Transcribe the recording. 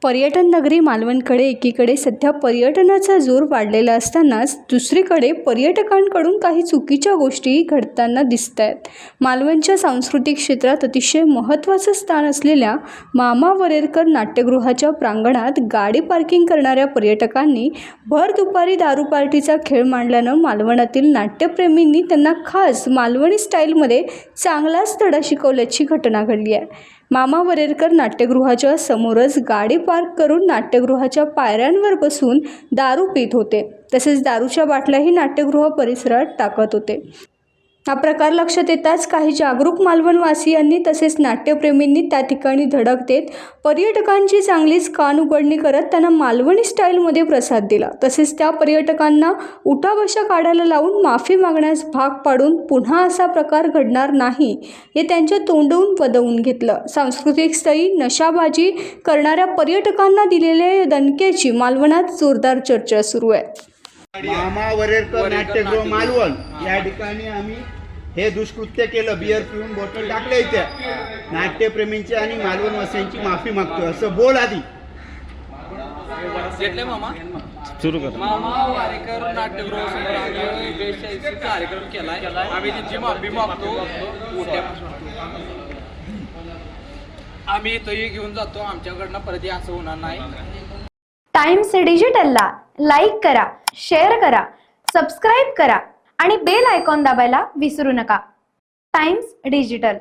पर्यटन नगरी मालवणकडे एकीकडे सध्या पर्यटनाचा जोर वाढलेला असतानाच दुसरीकडे पर्यटकांकडून काही चुकीच्या गोष्टी घडताना दिसत आहेत। मालवणच्या सांस्कृतिक क्षेत्रात अतिशय महत्त्वाचं स्थान असलेल्या मामा वरेरकर नाट्यगृहाच्या प्रांगणात गाडी पार्किंग करणाऱ्या पर्यटकांनी भर दुपारी दारू पार्टीचा खेळ मांडल्यानं मालवणातील नाट्यप्रेमींनी त्यांना खास मालवणी स्टाईलमध्ये चांगलाच धडा शिकवल्याची घटना घडली आहे। मामा वरेरकर नाट्यगृहाच्या समोरच गाडी पार्क करून नाट्यगृहाच्या पायऱ्यांवर बसून दारू पीत होते, तसेच दारूच्या बाटल्याही नाट्यगृह परिसरात टाकत होते। हा प्रकार लक्षात येताच काही जागरूक मालवणवासियांनी तसेच नाट्यप्रेमींनी त्या ठिकाणी धडक देत पर्यटकांची चांगलीच कान उघडणी करत त्यांना मालवणी स्टाईलमध्ये प्रसाद दिला। तसेच त्या पर्यटकांना उठाबशा काढायला लावून माफी मागण्यास भाग पाडून पुन्हा असा प्रकार घडणार नाही हे त्यांच्या तोंडून वदवून घेतलं। सांस्कृतिक स्थळी नशाबाजी करणाऱ्या पर्यटकांना दिलेल्या दणक्याची मालवणात जोरदार चर्चा सुरू आहे। मामा वरेरकर नाट्यगृह मालवण या ठिकाणी आम्ही हे दुष्कृत्य केलं, बियर पिऊन बॉटल टाकल्या इथे। नाट्यप्रेमींची आणि मालवणवासियांची माफी मागतो असं बोल आधी मामा सुरू कर। मामा वरेरकर नाट्यगृह समोर आम्ही बेशाईचा कार्यक्रम केलाय, आम्ही त्यांची माफी मागतो। आम्ही इथंही घेऊन जातो, आमच्याकडनं परत असं होणार नाही। टाइम्स डिजिटलला लाईक करा, शेअर करा, सबस्क्राईब करा आणि बेल आयकॉन दाबायला विसरू नका। Times digital.